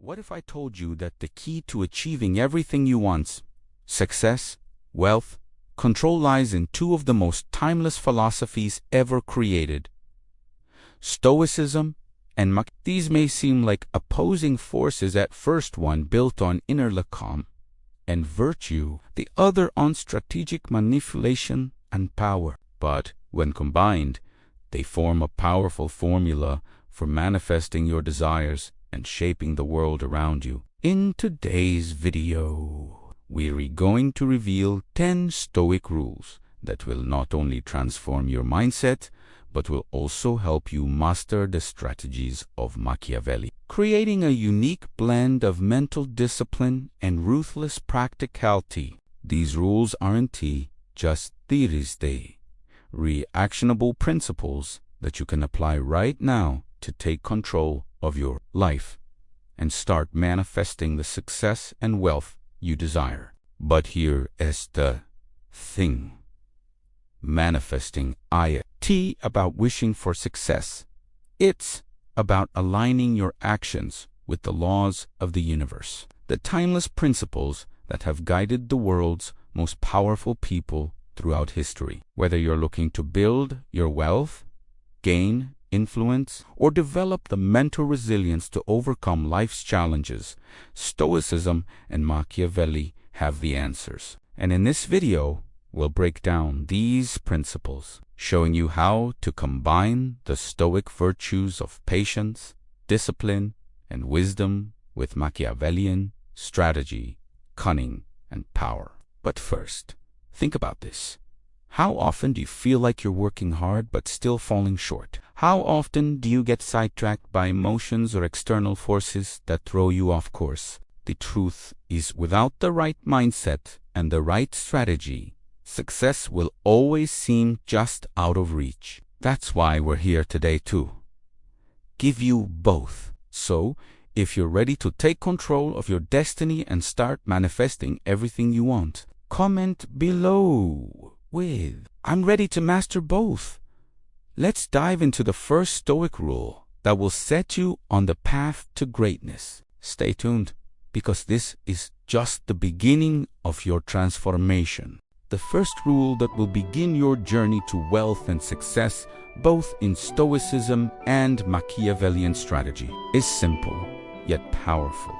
What if I told you that the key to achieving everything you want, success, wealth, control, lies in two of the most timeless philosophies ever created, Stoicism and Machiavelli? These may seem like opposing forces at first, one built on inner calm and virtue, the other on strategic manipulation and power. But when combined, they form a powerful formula for manifesting your desires and shaping the world around you. In today's video, we're going to reveal 10 Stoic rules that will not only transform your mindset, but will also help you master the strategies of Machiavelli, creating a unique blend of mental discipline and ruthless practicality. These rules aren't just theories, they are actionable principles that you can apply right now to take control of your life and start manifesting the success and wealth you desire. But here is the thing. Manifesting isn't about wishing for success. It's about aligning your actions with the laws of the universe, the timeless principles that have guided the world's most powerful people throughout history. Whether you're looking to build your wealth, gain influence, or develop the mental resilience to overcome life's challenges, Stoicism and Machiavelli have the answers. And in this video, we'll break down these principles, showing you how to combine the Stoic virtues of patience, discipline, and wisdom with Machiavellian strategy, cunning, and power. But first, think about this. How often do you feel like you're working hard but still falling short? How often do you get sidetracked by emotions or external forces that throw you off course? The truth is, without the right mindset and the right strategy, success will always seem just out of reach. That's why we're here today to give you both. So, if you're ready to take control of your destiny and start manifesting everything you want, comment below with "I'm ready to master both." Let's dive into the first Stoic rule that will set you on the path to greatness. Stay tuned, because this is just the beginning of your transformation. The first rule that will begin your journey to wealth and success, both in Stoicism and Machiavellian strategy, is simple yet powerful.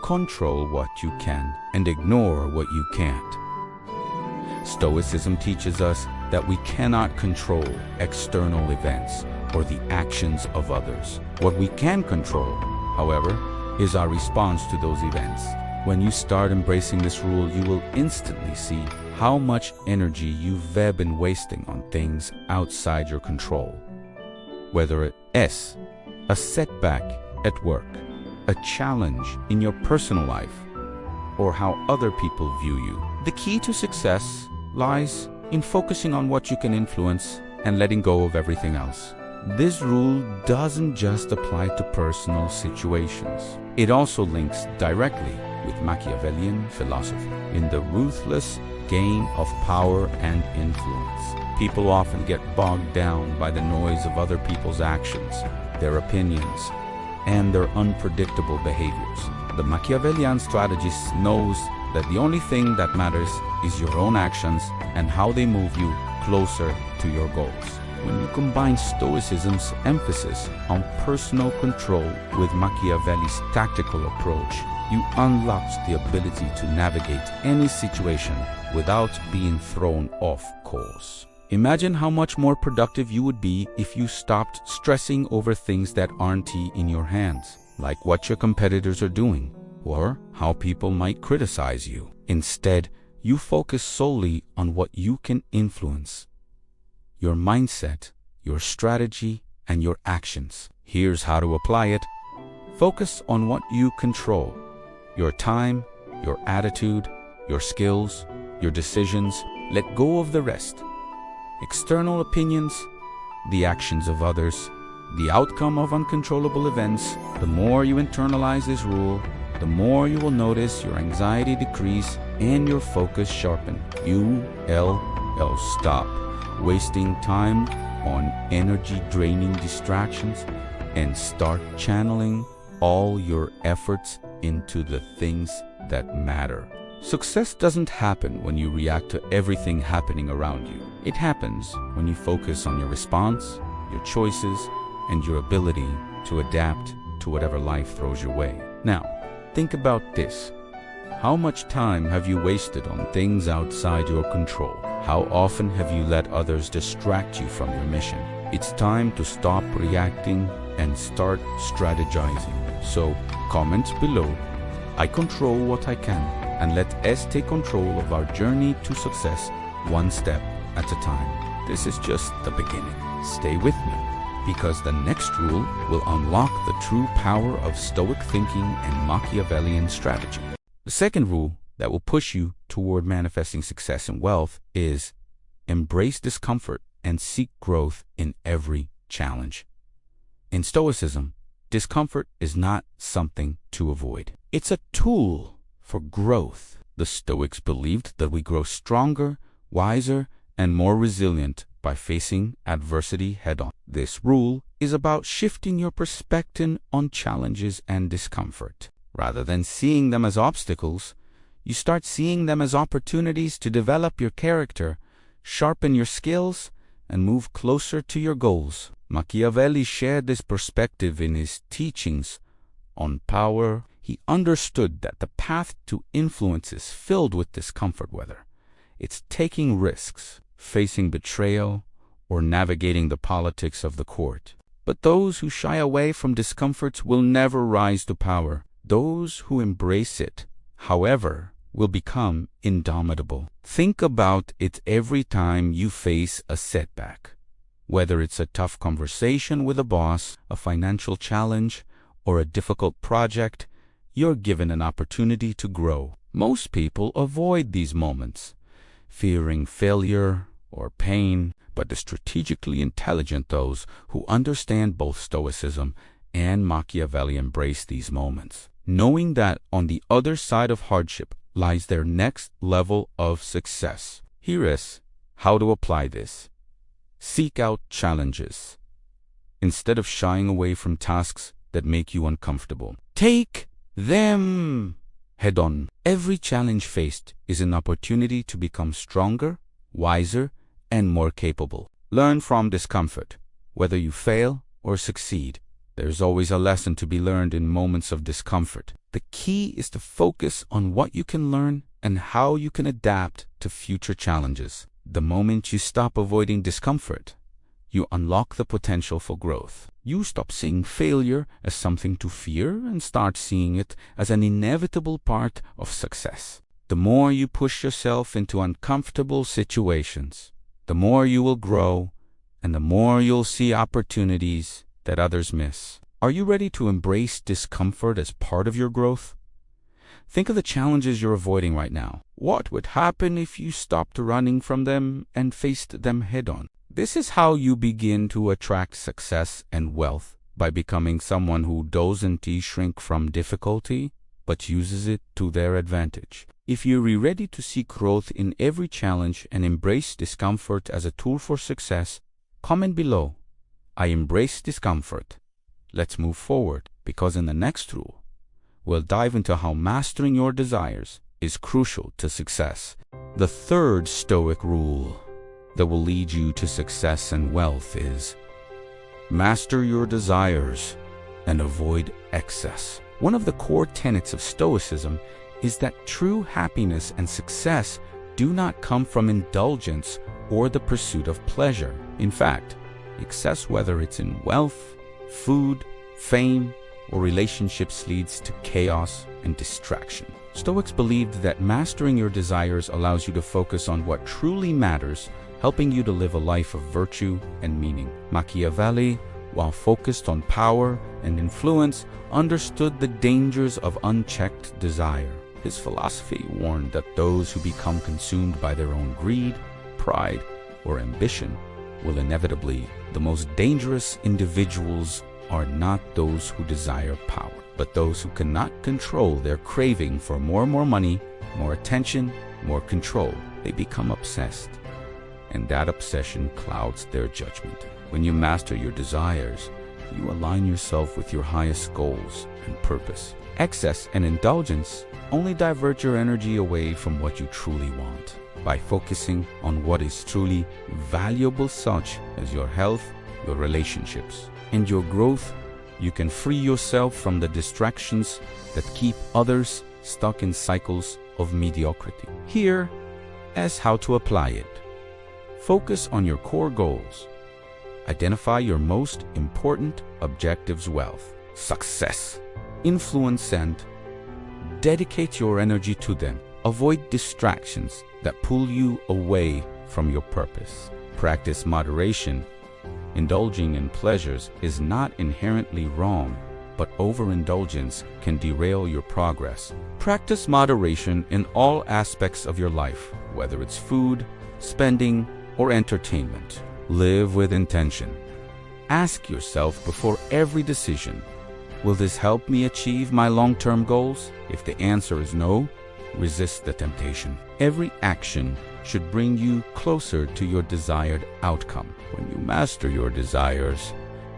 Control what you can and ignore what you can't. Stoicism teaches us that we cannot control external events or the actions of others. What we can control, however, is our response to those events. When you start embracing this rule, you will instantly see how much energy you've been wasting on things outside your control. Whether it's a setback at work, a challenge in your personal life, or how other people view you. The key to success lies in focusing on what you can influence and letting go of everything else. This rule doesn't just apply to personal situations. It also links directly with Machiavellian philosophy. In the ruthless game of power and influence, people often get bogged down by the noise of other people's actions, their opinions, and their unpredictable behaviors. The Machiavellian strategist knows that the only thing that matters is your own actions and how they move you closer to your goals. When you combine Stoicism's emphasis on personal control with Machiavelli's tactical approach, you unlock the ability to navigate any situation without being thrown off course. Imagine how much more productive you would be if you stopped stressing over things that aren't in your hands, like what your competitors are doing or how people might criticize you. Instead, you focus solely on what you can influence: your mindset, your strategy, and your actions. Here's how to apply it. Focus on what you control: your time, your attitude, your skills, your decisions. Let go of the rest. External opinions, the actions of others, the outcome of uncontrollable events. The more you internalize this rule, the more you will notice your anxiety decrease and your focus sharpen. You'll stop wasting time on energy-draining distractions and start channeling all your efforts into the things that matter. Success doesn't happen when you react to everything happening around you. It happens when you focus on your response, your choices, and your ability to adapt to whatever life throws your way. Now, think about this. How much time have you wasted on things outside your control? How often have you let others distract you from your mission? It's time to stop reacting and start strategizing. So, comment below. I control what I can, and let us take control of our journey to success one step at a time. This is just the beginning. Stay with me, because the next rule will unlock the true power of Stoic thinking and Machiavellian strategy. The second rule that will push you toward manifesting success and wealth is embrace discomfort and seek growth in every challenge. In Stoicism, discomfort is not something to avoid. It's a tool for growth. The Stoics believed that we grow stronger, wiser, and more resilient by facing adversity head-on. This rule is about shifting your perspective on challenges and discomfort. Rather than seeing them as obstacles, you start seeing them as opportunities to develop your character, sharpen your skills, and move closer to your goals. Machiavelli shared this perspective in his teachings on power. He understood that the path to influence is filled with discomfort, whether it's taking risks, facing betrayal, or navigating the politics of the court. But those who shy away from discomforts will never rise to power. Those who embrace it, however, will become indomitable. Think about it every time you face a setback. Whether it's a tough conversation with a boss, a financial challenge, or a difficult project, you're given an opportunity to grow. Most people avoid these moments, fearing failure or pain, but the strategically intelligent, those who understand both Stoicism and Machiavelli, embrace these moments, knowing that on the other side of hardship lies their next level of success. Here is how to apply this. Seek out challenges. Instead of shying away from tasks that make you uncomfortable, take them head on. Every challenge faced is an opportunity to become stronger, wiser, and more capable. Learn from discomfort. Whether you fail or succeed, there's always a lesson to be learned in moments of discomfort. The key is to focus on what you can learn and how you can adapt to future challenges. The moment you stop avoiding discomfort, you unlock the potential for growth. You stop seeing failure as something to fear and start seeing it as an inevitable part of success. The more you push yourself into uncomfortable situations, the more you will grow, and the more you'll see opportunities that others miss. Are you ready to embrace discomfort as part of your growth? Think of the challenges you're avoiding right now. What would happen if you stopped running from them and faced them head-on? This is how you begin to attract success and wealth, by becoming someone who doesn't shrink from difficulty, but uses it to their advantage. If you're ready to seek growth in every challenge and embrace discomfort as a tool for success, comment below. I embrace discomfort. Let's move forward, because in the next rule, we'll dive into how mastering your desires is crucial to success. The third Stoic rule that will lead you to success and wealth is master your desires and avoid excess. One of the core tenets of Stoicism is that true happiness and success do not come from indulgence or the pursuit of pleasure. In fact, excess, whether it's in wealth, food, fame, or relationships, leads to chaos and distraction. Stoics believed that mastering your desires allows you to focus on what truly matters, helping you to live a life of virtue and meaning. Machiavelli, while focused on power and influence, understood the dangers of unchecked desire. His philosophy warned that those who become consumed by their own greed, pride, or ambition will inevitably. The most dangerous individuals are not those who desire power, but those who cannot control their craving for more money, more attention, more control. They become obsessed, and that obsession clouds their judgment. When you master your desires, you align yourself with your highest goals and purpose. Excess and indulgence only divert your energy away from what you truly want. By focusing on what is truly valuable, such as your health, your relationships, and your growth, you can free yourself from the distractions that keep others stuck in cycles of mediocrity. Here is how to apply it. Focus on your core goals. Identify your most important objectives: wealth, success, influence, and dedicate your energy to them. Avoid distractions that pull you away from your purpose. Practice moderation. Indulging in pleasures is not inherently wrong, but overindulgence can derail your progress. Practice moderation in all aspects of your life, whether it's food, spending, or entertainment. Live with intention. Ask yourself before every decision, will this help me achieve my long-term goals? If the answer is no, resist the temptation. Every action should bring you closer to your desired outcome. When you master your desires,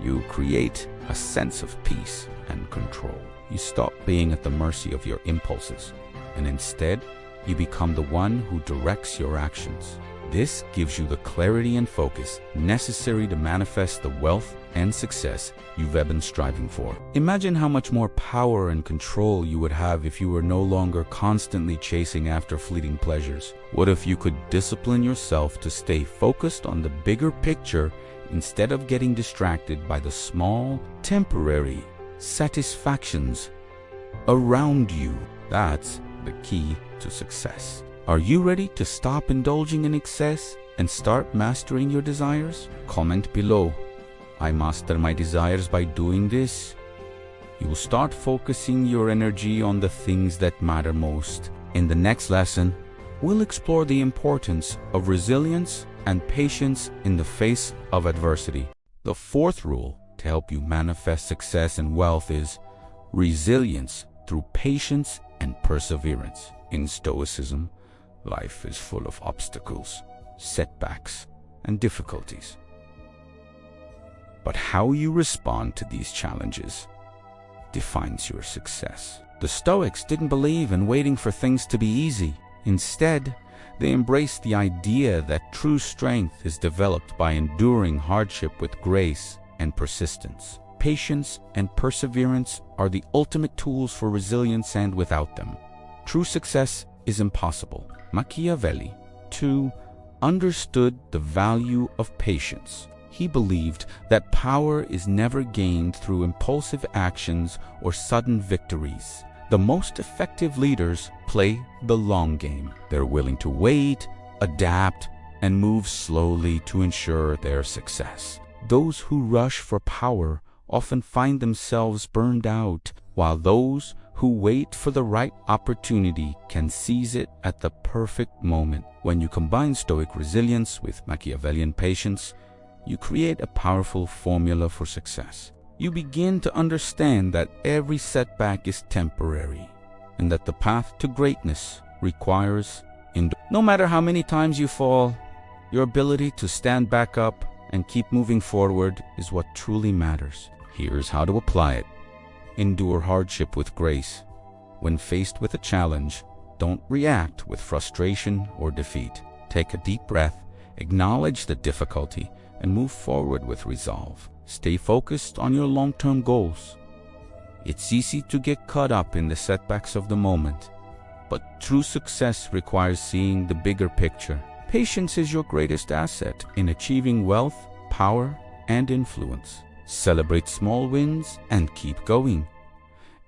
you create a sense of peace and control. You stop being at the mercy of your impulses, and instead, you become the one who directs your actions. This gives you the clarity and focus necessary to manifest the wealth and success you've been striving for. Imagine how much more power and control you would have if you were no longer constantly chasing after fleeting pleasures. What if you could discipline yourself to stay focused on the bigger picture instead of getting distracted by the small, temporary satisfactions around you? That's the key to success. Are you ready to stop indulging in excess and start mastering your desires? Comment below. I master my desires by doing this. You will start focusing your energy on the things that matter most. In the next lesson, we'll explore the importance of resilience and patience in the face of adversity. The fourth rule to help you manifest success and wealth is resilience through patience and perseverance. In Stoicism, life is full of obstacles, setbacks, and difficulties. But how you respond to these challenges defines your success. The Stoics didn't believe in waiting for things to be easy. Instead, they embraced the idea that true strength is developed by enduring hardship with grace and persistence. Patience and perseverance are the ultimate tools for resilience, and without them, true success is impossible. Machiavelli, too, understood the value of patience. He believed that power is never gained through impulsive actions or sudden victories. The most effective leaders play the long game. They're willing to wait, adapt, and move slowly to ensure their success. Those who rush for power often find themselves burned out, while those who wait for the right opportunity can seize it at the perfect moment. When you combine Stoic resilience with Machiavellian patience, you create a powerful formula for success. You begin to understand that every setback is temporary, and that the path to greatness requires endurance. No matter how many times you fall, your ability to stand back up and keep moving forward is what truly matters. Here's how to apply it. Endure hardship with grace. When faced with a challenge, don't react with frustration or defeat. Take a deep breath, acknowledge the difficulty, and move forward with resolve. Stay focused on your long-term goals. It's easy to get caught up in the setbacks of the moment, but true success requires seeing the bigger picture. Patience is your greatest asset in achieving wealth, power, and influence. Celebrate small wins and keep going.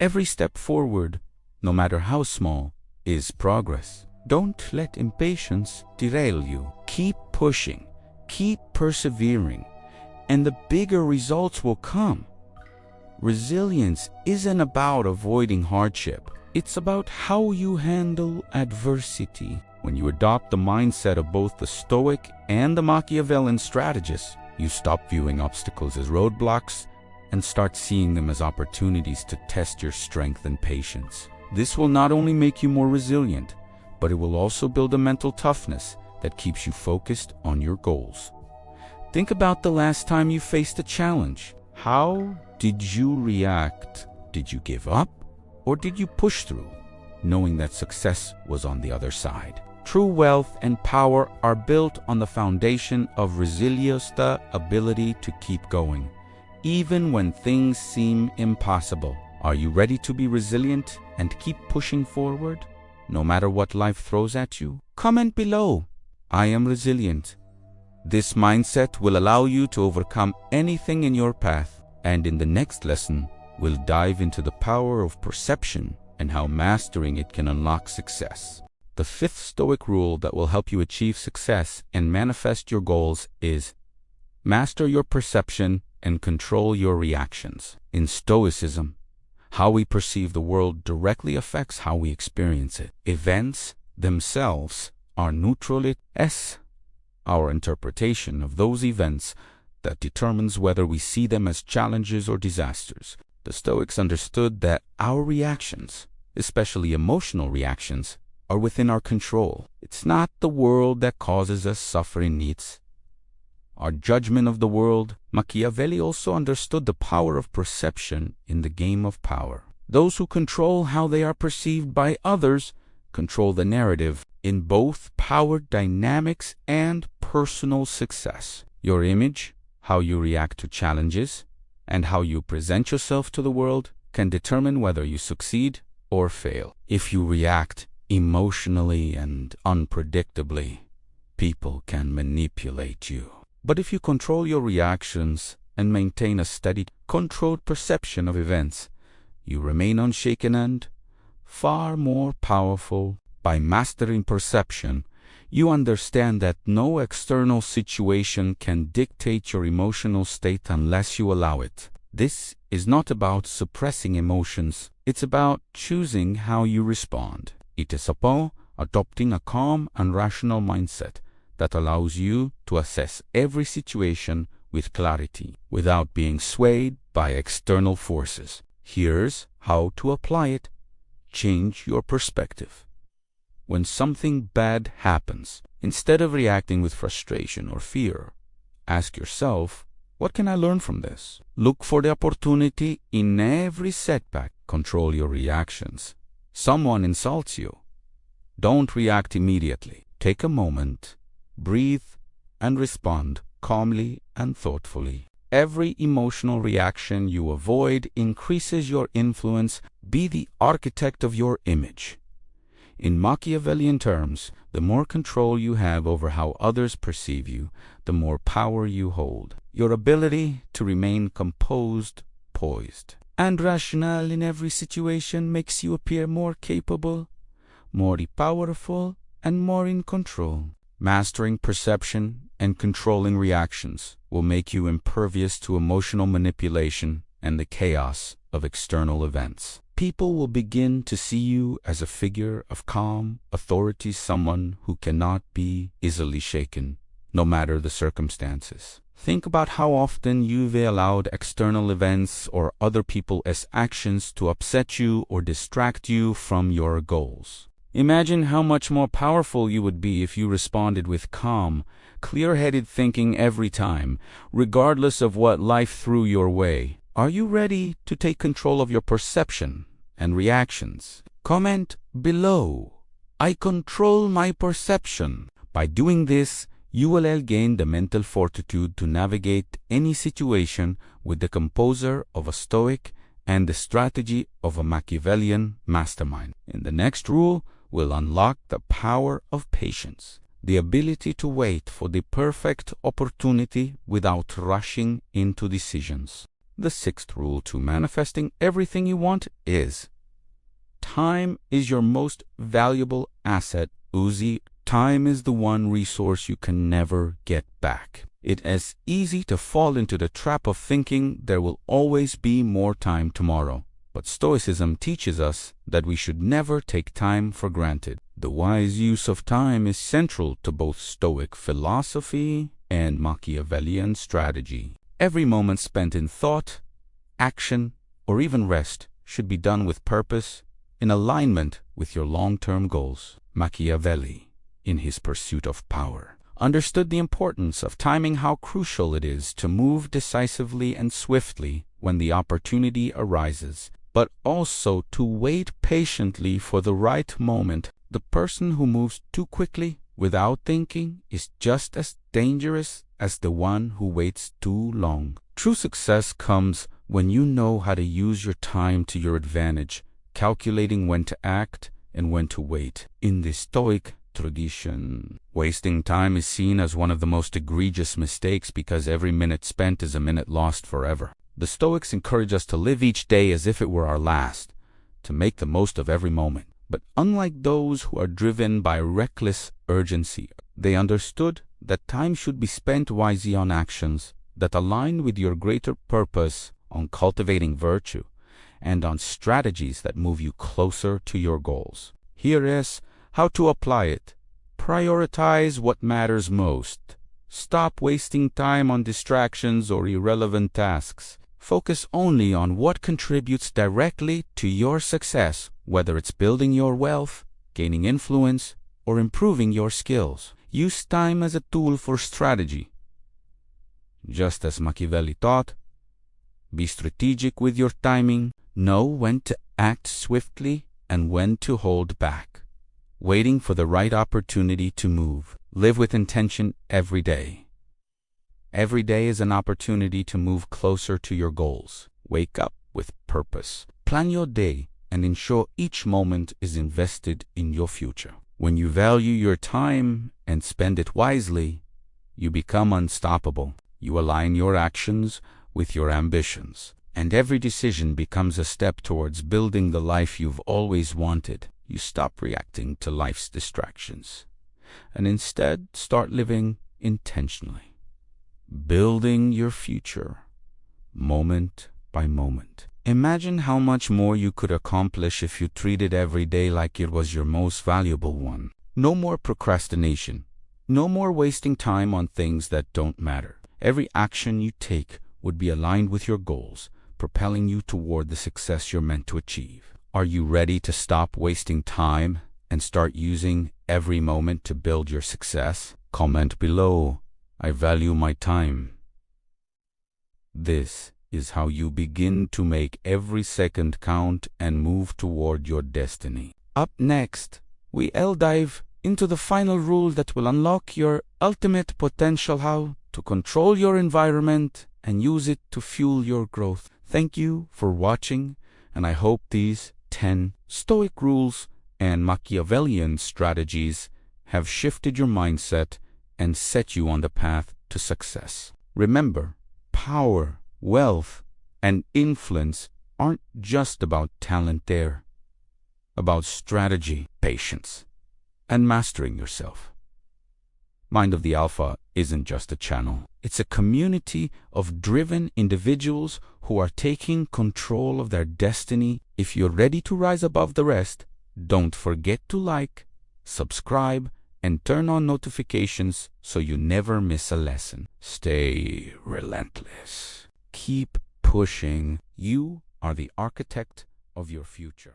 Every step forward, no matter how small, is progress. Don't let impatience derail you. Keep pushing, keep persevering, and the bigger results will come. Resilience isn't about avoiding hardship. It's about how you handle adversity. When you adopt the mindset of both the Stoic and the Machiavellian strategists, you stop viewing obstacles as roadblocks and start seeing them as opportunities to test your strength and patience. This will not only make you more resilient, but it will also build a mental toughness that keeps you focused on your goals. Think about the last time you faced a challenge. How did you react? Did you give up? Or did you push through, knowing that success was on the other side? True wealth and power are built on the foundation of resilience, the ability to keep going, even when things seem impossible. Are you ready to be resilient and keep pushing forward, no matter what life throws at you? Comment below. I am resilient. This mindset will allow you to overcome anything in your path. And in the next lesson, we'll dive into the power of perception and how mastering it can unlock success. The fifth Stoic rule that will help you achieve success and manifest your goals is master your perception and control your reactions. In Stoicism, how we perceive the world directly affects how we experience it. Events themselves are neutral. It's our interpretation of those events that determines whether we see them as challenges or disasters. The Stoics understood that our reactions, especially emotional reactions, are within our control. It's not the world that causes us suffering. It's our judgment of the world. Machiavelli also understood the power of perception in the game of power. Those who control how they are perceived by others control the narrative in both power dynamics and personal success. Your image, how you react to challenges, and how you present yourself to the world can determine whether you succeed or fail. If you react emotionally and unpredictably, people can manipulate you. But if you control your reactions and maintain a steady, controlled perception of events, you remain unshaken and far more powerful. By mastering perception, you understand that no external situation can dictate your emotional state unless you allow it. This is not about suppressing emotions, it's about choosing how you respond. It is about adopting a calm and rational mindset that allows you to assess every situation with clarity without being swayed by external forces. Here's how to apply it. Change your perspective. When something bad happens, instead of reacting with frustration or fear, ask yourself, what can I learn from this? Look for the opportunity in every setback. Control your reactions. Someone insults you. Don't react immediately. Take a moment, breathe, and respond calmly and thoughtfully. Every emotional reaction you avoid increases your influence. Be the architect of your image. In Machiavellian terms, the more control you have over how others perceive you, the more power you hold. Your ability to remain composed, poised, and rational in every situation makes you appear more capable, more powerful, and more in control. Mastering perception and controlling reactions will make you impervious to emotional manipulation and the chaos of external events. People will begin to see you as a figure of calm authority, someone who cannot be easily shaken, no matter the circumstances. Think about how often you've allowed external events or other people's actions to upset you or distract you from your goals. Imagine how much more powerful you would be if you responded with calm, clear-headed thinking every time, regardless of what life threw your way. Are you ready to take control of your perception and reactions? Comment below. I control my perception. By doing this, you will gain the mental fortitude to navigate any situation with the composure of a Stoic and the strategy of a Machiavellian mastermind. In the next rule, we'll unlock the power of patience, the ability to wait for the perfect opportunity without rushing into decisions. The sixth rule to manifesting everything you want is time is your most valuable asset. Uzi, time is the one resource you can never get back. It is easy to fall into the trap of thinking there will always be more time tomorrow. But Stoicism teaches us that we should never take time for granted. The wise use of time is central to both Stoic philosophy and Machiavellian strategy. Every moment spent in thought, action, or even rest should be done with purpose, in alignment with your long-term goals. Machiavelli, in his pursuit of power, understood the importance of timing, how crucial it is to move decisively and swiftly when the opportunity arises, but also to wait patiently for the right moment. The person who moves too quickly without thinking is just as dangerous as the one who waits too long. True success comes when you know how to use your time to your advantage, calculating when to act and when to wait. In the Stoic tradition, wasting time is seen as one of the most egregious mistakes because every minute spent is a minute lost forever. The Stoics encourage us to live each day as if it were our last, to make the most of every moment. But unlike those who are driven by reckless urgency, they understood that time should be spent wisely on actions that align with your greater purpose, on cultivating virtue, and on strategies that move you closer to your goals. Here is how to apply it. Prioritize what matters most. Stop wasting time on distractions or irrelevant tasks. Focus only on what contributes directly to your success, whether it's building your wealth, gaining influence, or improving your skills. Use time as a tool for strategy. Just as Machiavelli taught, be strategic with your timing. Know when to act swiftly and when to hold back, waiting for the right opportunity to move. Live with intention every day. Every day is an opportunity to move closer to your goals. Wake up with purpose. Plan your day and ensure each moment is invested in your future. When you value your time and spend it wisely, you become unstoppable. You align your actions with your ambitions, and every decision becomes a step towards building the life you've always wanted. You stop reacting to life's distractions and instead start living intentionally, building your future moment by moment. Imagine how much more you could accomplish if you treated every day like it was your most valuable one. No more procrastination. No more wasting time on things that don't matter. Every action you take would be aligned with your goals, propelling you toward the success you're meant to achieve. Are you ready to stop wasting time and start using every moment to build your success? Comment below. I value my time. This is how you begin to make every second count and move toward your destiny. Up next, we'll dive into the final rule that will unlock your ultimate potential, how to control your environment and use it to fuel your growth. Thank you for watching, and I hope these 10 Stoic rules and Machiavellian strategies have shifted your mindset and set you on the path to success. Remember, power, wealth, and influence aren't just about talent. They're about strategy, patience, and mastering yourself. Mind of the Alpha isn't just a channel. It's a community of driven individuals who are taking control of their destiny. If you're ready to rise above the rest, don't forget to like, subscribe, and turn on notifications so you never miss a lesson. Stay relentless. Keep pushing. You are the architect of your future.